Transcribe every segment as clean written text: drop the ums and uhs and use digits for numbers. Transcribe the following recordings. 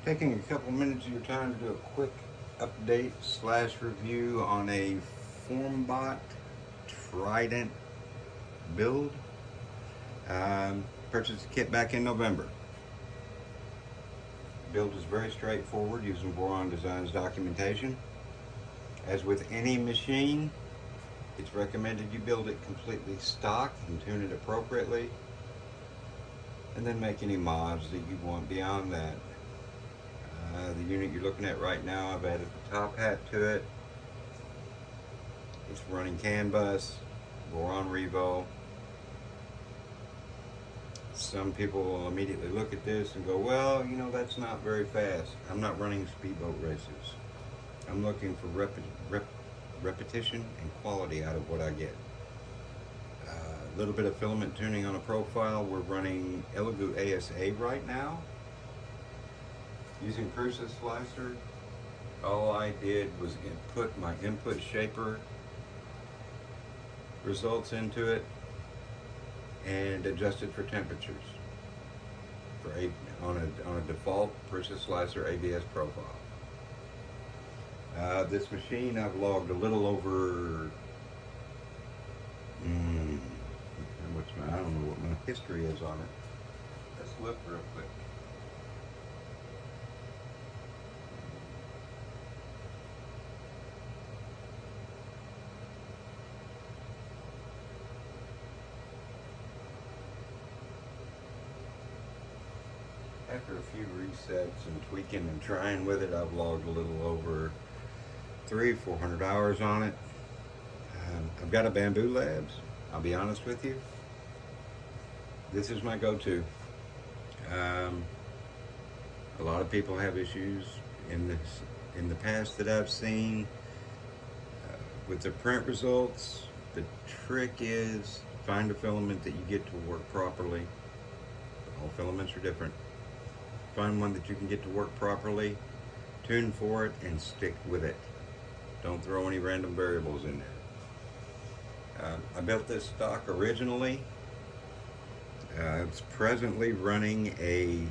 Taking a couple minutes of your time to do a quick update slash review on a Formbot Trident build. Purchased the kit back in November. Build is very straightforward using Boron Designs documentation. As with any machine, it's recommended you build it completely stock and tune it appropriately, and then make any mods that you want beyond that. The unit you're looking at right now, I've added the top hat to it. It's running CAN bus, Boron Revo. Some people will immediately look at this and go, well, you know, that's not very fast. I'm not running speedboat races. I'm looking for repetition and quality out of what I get. A little bit of filament tuning on a profile. We're running Elegoo ASA right now. Using Prusa Slicer, all I did was input my input shaper results into it and adjust it for temperatures on a default Prusa Slicer ABS profile. This machine I've logged a little over, I don't know what my history is on it. Let's look real quick. After a few resets and tweaking and trying with it, I've logged a little over 300-400 hours on it. I've got a Bamboo Labs. I'll be honest with you. This is my go-to. A lot of people have issues in the past that I've seen with the print results. The trick is find a filament that you get to work properly. All filaments are different. Find one that you can get to work properly, tune for it, and stick with it. Don't throw any random variables in there. I built this stock originally. It's presently running a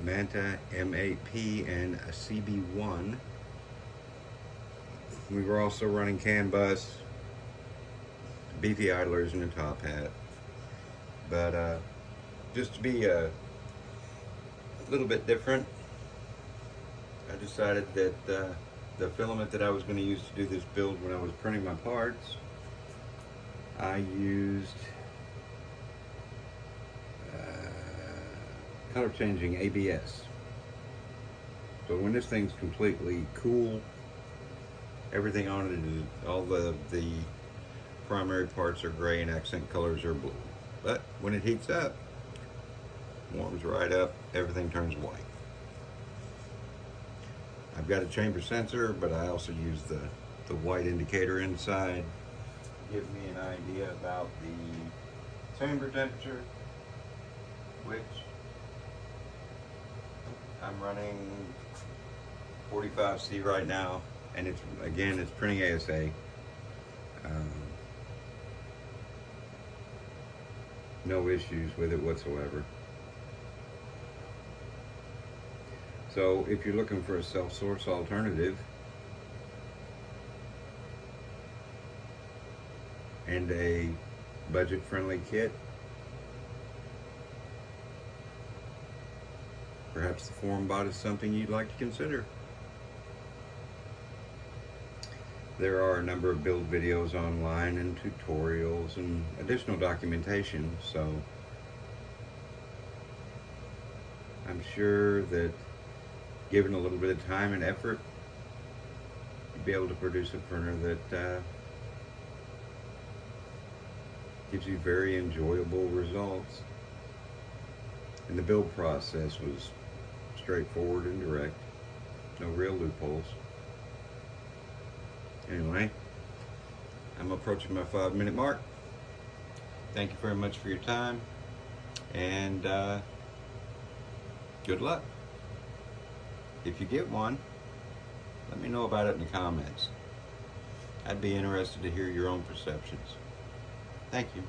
Manta MAP and a CB1. We were also running CAN bus, beefy idlers, and a top hat. But just to be a little bit different, I decided that the filament that I was going to use to do this build when I was printing my parts, I used color changing ABS. So when this thing's completely cool, everything on it is, all the primary parts are gray and accent colors are blue. But when it heats up, warms right up, everything turns white. I've got a chamber sensor, but I also use the white indicator inside to give me an idea about the chamber temperature, which I'm running 45°C right now, and it's printing ASA. No issues with it whatsoever. So if you're looking for a self-source alternative and a budget-friendly kit, perhaps the Formbot is something you'd like to consider. There are a number of build videos online and tutorials and additional documentation, so I'm sure that given a little bit of time and effort, you'll be able to produce a printer that gives you very enjoyable results. And the build process was straightforward and direct, no real loopholes. Anyway, I'm approaching my 5-minute mark. Thank you very much for your time, and good luck. If you get one, let me know about it in the comments. I'd be interested to hear your own perceptions. Thank you.